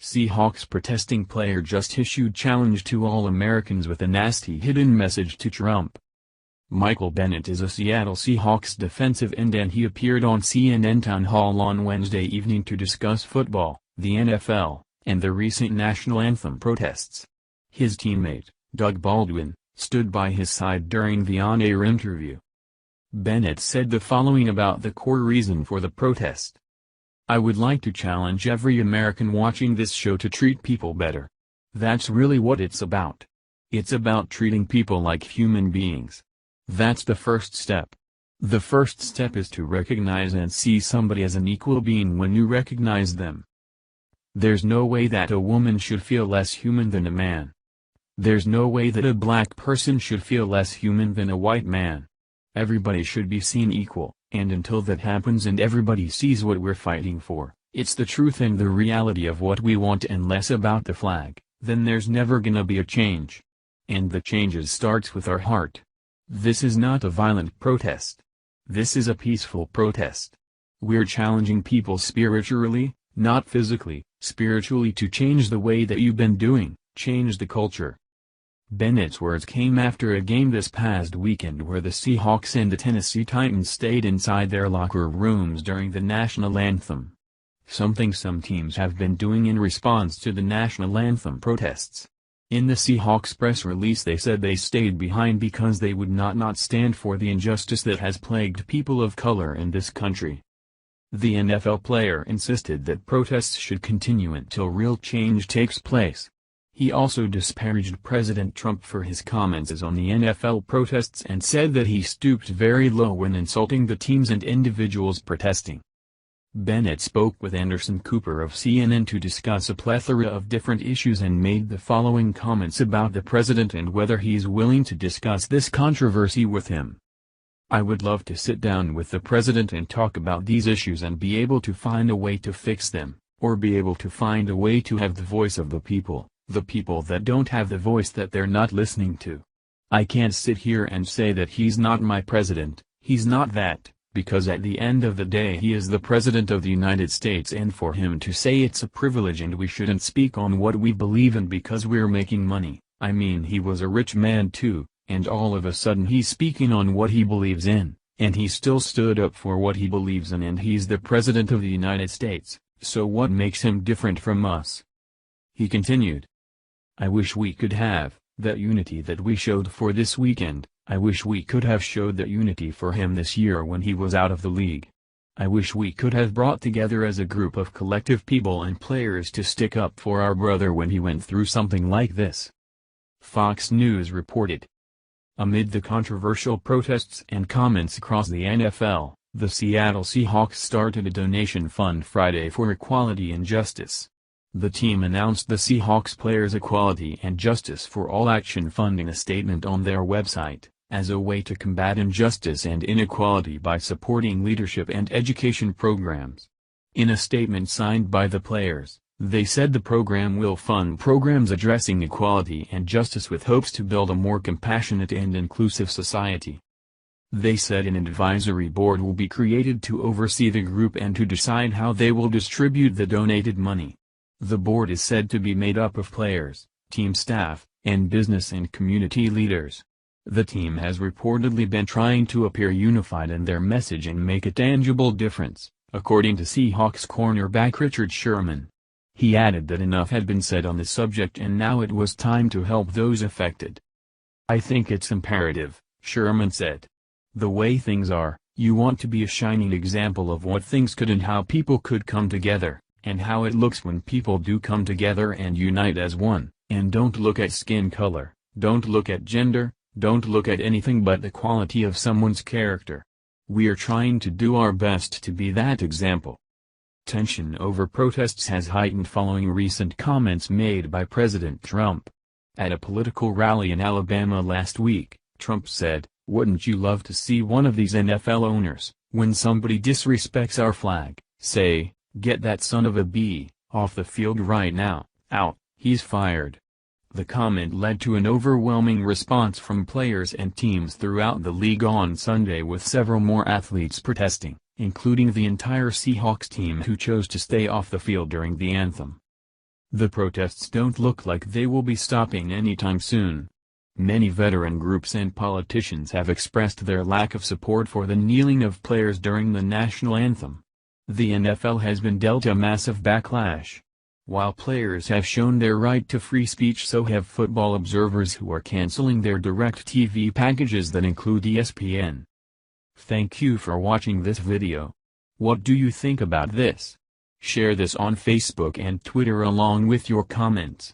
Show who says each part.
Speaker 1: Seahawks protesting player just issued challenge to all Americans with a nasty hidden message to Trump. Michael Bennett is a Seattle Seahawks defensive end and he appeared on CNN Town Hall on Wednesday evening to discuss football, the NFL, and the recent national anthem protests. His teammate, Doug Baldwin, stood by his side during the on-air interview. Bennett said the following about the core reason for the protest. "I would like to challenge every American watching this show to treat people better. That's really what it's about. It's about treating people like human beings. That's the first step. The first step is to recognize and see somebody as an equal being when you recognize them. There's no way that a woman should feel less human than a man. There's no way that a black person should feel less human than a white man. Everybody should be seen equal. And until that happens and everybody sees what we're fighting for, it's the truth and the reality of what we want and less about the flag, then there's never gonna be a change. And the changes starts with our heart. This is not a violent protest. This is a peaceful protest. We're challenging people spiritually, not physically, spiritually to change the way that you've been doing, change the culture." Bennett's words came after a game this past weekend where the Seahawks and the Tennessee Titans stayed inside their locker rooms during the national anthem. Something some teams have been doing in response to the national anthem protests. In the Seahawks press release they said they stayed behind because they would not stand for the injustice that has plagued people of color in this country. The NFL player insisted that protests should continue until real change takes place. He also disparaged President Trump for his comments on the NFL protests and said that he stooped very low when insulting the teams and individuals protesting. Bennett spoke with Anderson Cooper of CNN to discuss a plethora of different issues and made the following comments about the president and whether he's willing to discuss this controversy with him. "I would love to sit down with the president and talk about these issues and be able to find a way to fix them, or be able to find a way to have the voice of the people that don't have the voice that they're not listening to. I can't sit here and say that he's not my president, he's not that, because at the end of the day he is the president of the United States and for him to say it's a privilege and we shouldn't speak on what we believe in because we're making money, I mean he was a rich man too, and all of a sudden he's speaking on what he believes in, and he still stood up for what he believes in and he's the president of the United States, so what makes him different from us?" He continued. "I wish we could have that unity that we showed for this weekend. I wish we could have showed that unity for him this year when he was out of the league. I wish we could have brought together as a group of collective people and players to stick up for our brother when he went through something like this." Fox News reported. Amid the controversial protests and comments across the NFL, the Seattle Seahawks started a donation fund Friday for equality and justice. The team announced the Seahawks Players Equality and Justice for All Action Fund in a statement on their website, as a way to combat injustice and inequality by supporting leadership and education programs. In a statement signed by the players, they said the program will fund programs addressing equality and justice with hopes to build a more compassionate and inclusive society. They said an advisory board will be created to oversee the group and to decide how they will distribute the donated money. The board is said to be made up of players, team staff, and business and community leaders. The team has reportedly been trying to appear unified in their message and make a tangible difference, according to Seahawks cornerback Richard Sherman. He added that enough had been said on the subject and now it was time to help those affected. "I think it's imperative," Sherman said. "The way things are, you want to be a shining example of what things could and how people could come together. And how it looks when people do come together and unite as one, and don't look at skin color, don't look at gender, don't look at anything but the quality of someone's character. We're trying to do our best to be that example." Tension over protests has heightened following recent comments made by President Trump. At a political rally in Alabama last week, Trump said, "Wouldn't you love to see one of these NFL owners, when somebody disrespects our flag, say, 'Get that son of a b off the field right now, out, he's fired.'" The comment led to an overwhelming response from players and teams throughout the league on Sunday with several more athletes protesting, including the entire Seahawks team who chose to stay off the field during the anthem. The protests don't look like they will be stopping anytime soon. Many veteran groups and politicians have expressed their lack of support for the kneeling of players during the national anthem. The NFL has been dealt a massive backlash. While players have shown their right to free speech, so have football observers who are canceling their DirecTV packages that include ESPN. Thank you for watching this video. What do you think about this? Share this on Facebook and Twitter along with your comments.